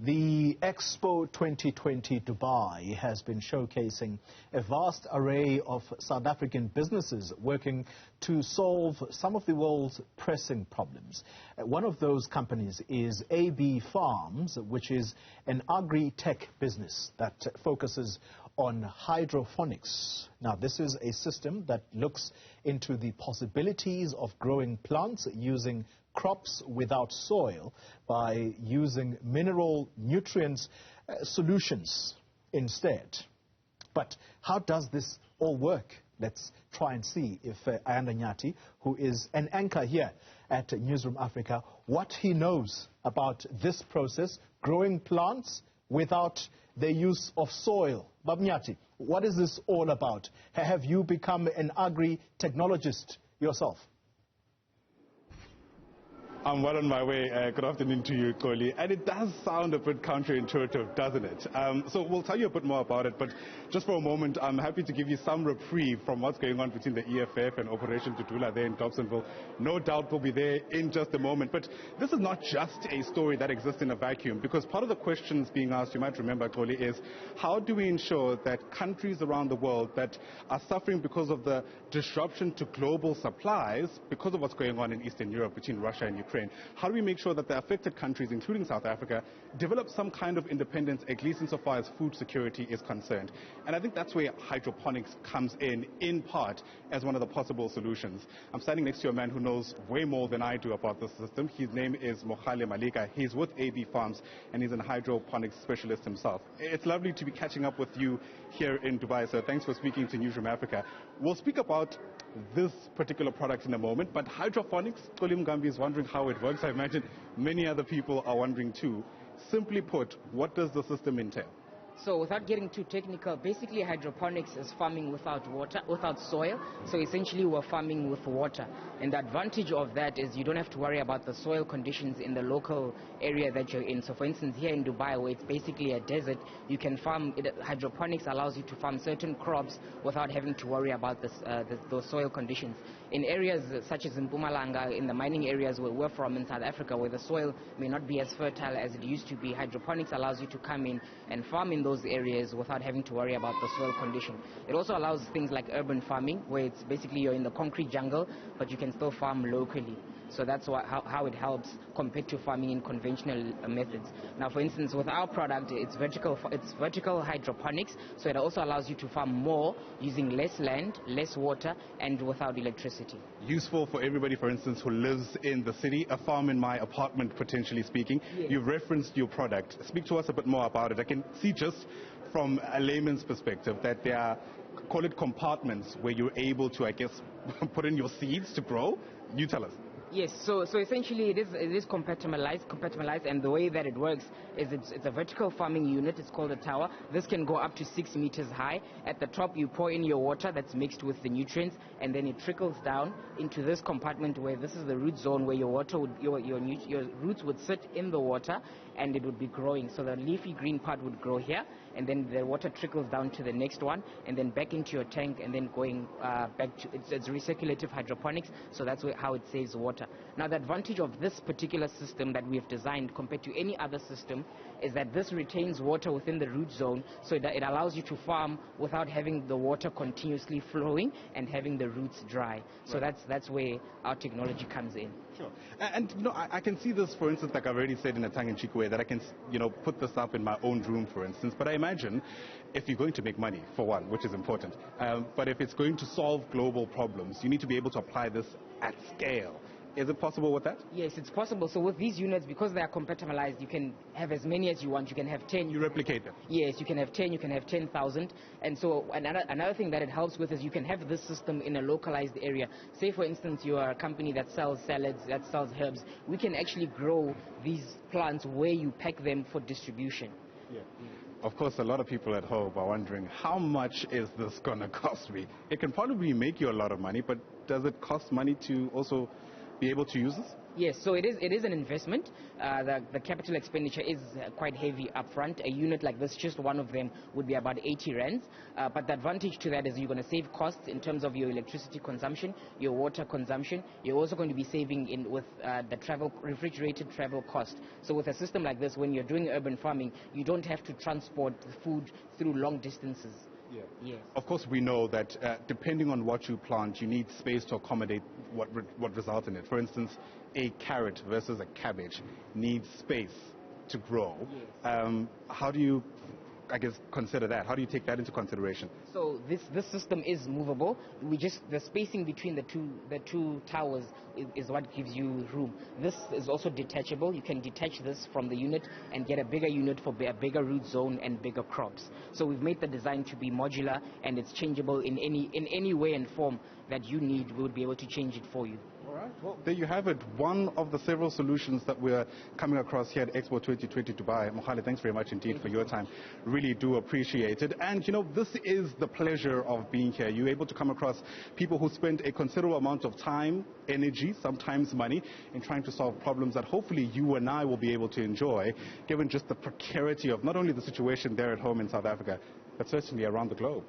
The Expo 2020 Dubai has been showcasing a vast array of South African businesses working to solve some of the world's pressing problems. One of those companies is AB Farms, which is an agri-tech business that focuses on hydroponics. Now, this is a system that looks into the possibilities of growing plants using crops without soil by using mineral nutrients solutions instead. But how does this all work? Let's try and see if Ayanda Nyathi, who is an anchor here at Newzroom Afrika, what he knows about this process, growing plants without the use of soil. Bab Nyathi, what is this all about? Have you become an agri-technologist yourself? I'm well on my way. Good afternoon to you, Koli. And it does sound a bit counterintuitive, doesn't it? So we'll tell you a bit more about it, but just for a moment, I'm happy to give you some reprieve from what's going on between the EFF and Operation Tutula there in Dobsonville. No doubt we'll be there in just a moment. But this is not just a story that exists in a vacuum, because part of the questions being asked, you might remember, Koli, is how do we ensure that countries around the world that are suffering because of the disruption to global supplies, because of what's going on in Eastern Europe between Russia and Ukraine, how do we make sure that the affected countries, including South Africa, develop some kind of independence, at least insofar as food security is concerned? And I think that's where hydroponics comes in part, as one of the possible solutions. I'm standing next to a man who knows way more than I do about this system. His name is Mogale Maleka. He's with AB Farms, and he's a hydroponics specialist himself. It's lovely to be catching up with you here in Dubai, so thanks for speaking to Newzroom Afrika. We'll speak about this particular product in a moment, but hydroponics, Kolim Gambi is wondering how it works. I imagine many other people are wondering too. Simply put, what does the system entail? So without getting too technical, basically hydroponics is farming without water, without soil. So essentially we're farming with water. And the advantage of that is you don't have to worry about the soil conditions in the local area that you're in. So for instance, here in Dubai, where it's basically a desert, you can farm, hydroponics allows you to farm certain crops without having to worry about those soil conditions. In areas such as in Mpumalanga, in the mining areas where we're from in South Africa, where the soil may not be as fertile as it used to be, hydroponics allows you to come in and farm in those areas without having to worry about the soil condition. It also allows things like urban farming, where it's basically you're in the concrete jungle, but you can still farm locally. So that's how it helps compared to farming in conventional methods. Now, for instance, with our product, it's vertical hydroponics, so it also allows you to farm more using less land, less water, and without electricity. Useful for everybody, for instance, who lives in the city, a farm in my apartment, potentially speaking. Yes. You've referenced your product. Speak to us a bit more about it. I can see just from a layman's perspective that there are, call it compartments, where you're able to, I guess, put in your seeds to grow. You tell us. Yes, so essentially it is compartmentalized, and the way that it works is it's a vertical farming unit. It's called a tower. This can go up to 6 meters high. At the top, you pour in your water that's mixed with the nutrients, and then it trickles down into this compartment where this is the root zone where your water would, your roots would sit in the water, and it would be growing. So the leafy green part would grow here, and then the water trickles down to the next one, and then back into your tank, and then going back to it's recirculative hydroponics. So that's how it saves water. Now, the advantage of this particular system that we have designed compared to any other system is that this retains water within the root zone, so that it allows you to farm without having the water continuously flowing and having the roots dry. So right. That's where our technology comes in. Sure. And you know, I can see this, for instance, like I've already said in a tongue-in-cheek way, that I can, you know, put this up in my own room, for instance. But I imagine if you're going to make money, for one, which is important, but if it's going to solve global problems, you need to be able to apply this at scale. Is it possible with that? Yes, it's possible. So with these units, because they are compartmentalized, you can have as many as you want. You can have 10. You replicate them? Yes, you can have 10, you can have 10,000. And so another thing that it helps with is you can have this system in a localized area. Say, for instance, you are a company that sells salads, that sells herbs. We can actually grow these plants where you pack them for distribution. Yeah. Of course, a lot of people at home are wondering, how much is this going to cost me? It can probably make you a lot of money, but does it cost money to also be able to use this? Yes, so it is an investment. The capital expenditure is quite heavy upfront. A unit like this, just one of them, would be about 80 rands. But the advantage to that is you're going to save costs in terms of your electricity consumption, your water consumption. You're also going to be saving with the refrigerated travel cost. So with a system like this, when you're doing urban farming, you don't have to transport the food through long distances. Yeah. Yes. Of course, we know that depending on what you plant, you need space to accommodate what results in it. For instance, a carrot versus a cabbage needs space to grow. Yes. How do you, I guess, consider that? How do you take that into consideration? So this system is movable. The spacing between the two towers is what gives you room. This is also detachable. You can detach this from the unit and get a bigger unit for a bigger root zone and bigger crops. So we've made the design to be modular, and it's changeable in any way and form that you need. We would be able to change it for you. All right. Well, there you have it. One of the several solutions that we're coming across here at Expo 2020 Dubai. Mogale, thanks very much indeed for your time. Really do appreciate it. And, you know, this is the pleasure of being here. You're able to come across people who spend a considerable amount of time, energy, sometimes money, in trying to solve problems that hopefully you and I will be able to enjoy, given just the precarity of not only the situation there at home in South Africa, but certainly around the globe.